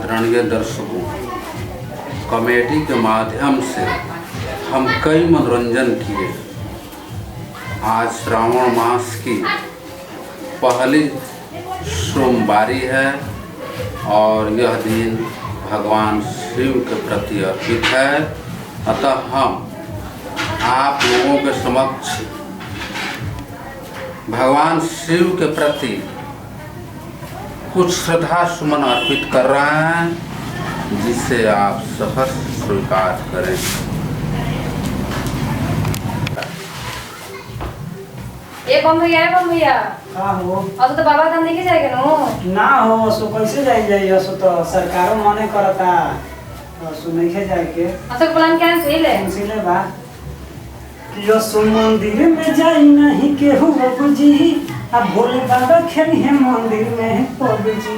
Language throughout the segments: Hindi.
आदरणीय दर्शकों, कॉमेडी के माध्यम से हम कई मनोरंजन किए। आज श्रावण मास की पहली सोमवारी है और यह दिन भगवान शिव के प्रति अर्पित है। अतः हम आप लोगों के समक्ष भगवान शिव के प्रति कुछ श्रद्धा सुमन अर्पित कर रहे हैं, जिसे आप सहर्ष स्वीकार करें। बम भैया का हो अब तो बाबा धाम लेके जाएगा नो ना हो सो कैसे जाई सो तो सरकारों मने करता सो नहीं जाए के अच्छा प्लान कैंसिल है कैंसिल बा यो सो मंदिर में जाई नहीं के हो बाबूजी अब भोले बाबा खेली है मंदिर में बाबूजी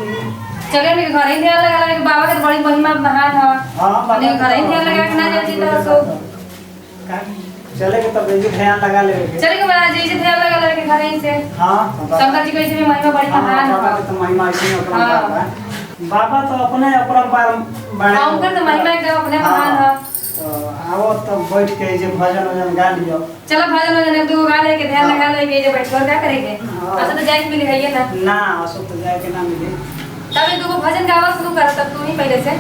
चले मेरे घर ही ध्यान लगा के बाबा के बड़ी महिमा महान है। हां बाबा घर ही ध्यान लगा के ना जाती तो सो चले के तब ये ध्यान लगा ले चले के महाराज जी से ध्यान लगा के घर ही से। हां शंकर जी के भी महिमा बड़ी महान है। बाबा तो महिमा ऐसे ही अपना बाबा तो अपने अपरंपार बने हम कर तो महिमा एकदम अपने महान है। आओ तब बैठ के जे भजन वजन गा लियो। चलो भजन वजन एक दो गा ले के ध्यान लगा ले के जे बैठ कर क्या करेंगे। अच्छा तो जाए के मिले है ना ना असो तो जाए के ना मिले तब एक दो भजन गावा शुरू कर तब तू ही पहले से।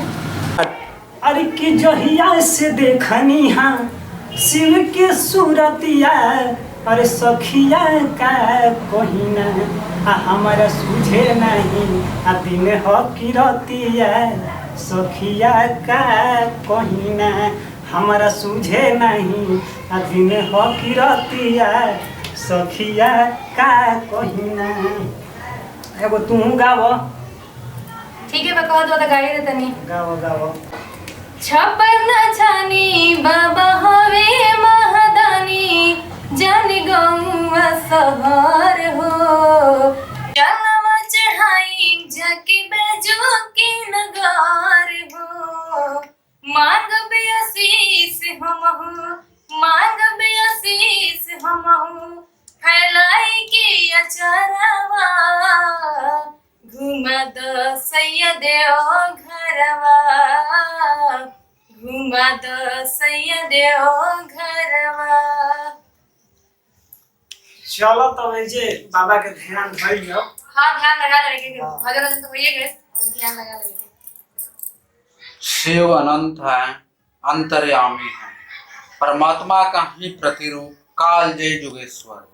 अरे कि जहिया से देखनी हां शिव के सूरतिया अरे सखिया का कहिना हमारा सूझे नहीं आ दिन हो की रतिया सखिया का कहिना हमारा सूझे नहीं आ दिन हो की रतिया सखिया का कहिना। एगो तू गावो। ठीक है मैं कह दो तो गाड़ी देता नहीं गावो गावो। छप्पर न छानी बाबा हवे महादानी जन गौवा सहर हो चलवा चढ़ाई जाके बेजो की नगार हो मांग बेअसीस हमहु मांग बेअसीस हमहु फैलाई के अचरवा घुमा द सैयद ओ घरवा घुमा द सैयद ओ घरवा। चलो तब जे बाबा के ध्यान धर लियो। हाँ ध्यान लगा लेके भजन तो होइए गए तो ध्यान लगा लेके। शिव अनंत है, अंतर्यामी है, परमात्मा का ही प्रतिरूप काल जय जुगेश्वर।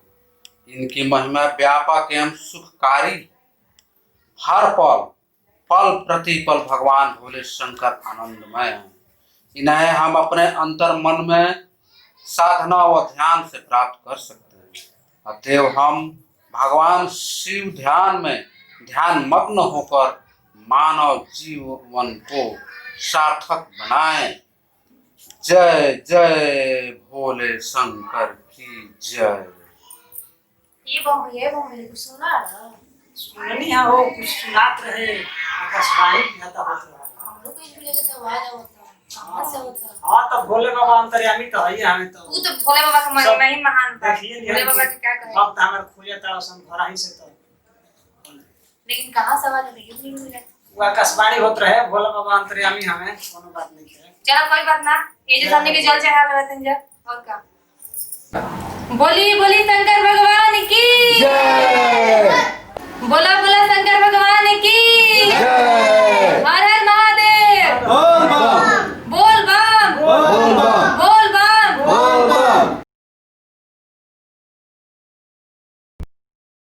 इनकी महिमा व्यापक एवं सुखकारी। हर पल पल प्रतिपल भगवान भोले शंकर आनंदमय हैं। इन्हें हम अपने अंतर मन में साधना व ध्यान से प्राप्त कर सकते हैं। अतएव हम भगवान शिव ध्यान में ध्यान मग्न होकर मानव जीवन को सार्थक बनाएं। जय जय भोले शंकर की जय। ये बम मेरे को सुना रहा सुननी है वो कुछ सुनात रहे आकाशवाणी गाता होता हम लोग को इसलिए तो आवाज होता कहां से होता। हां तो भोले बाबा अंतर्यामी तो है हमें तो तू तो भोले बाबा का महिमा ही महान था। देखिए भोले बाबा के क्या कहे अब तो हमारे खोजे तारा सन घर ही से तो लेकिन कहां से आवाज नहीं मिल रहा। वो आकाशवाणी होत रहे भोले बाबा अंतर्यामी हमें कोनो बात नहीं है। चलो कोई बात ना ये जो सामने के जल चढ़ा लेते हैं और क्या। बोली बोली शंकर भगवान की जय।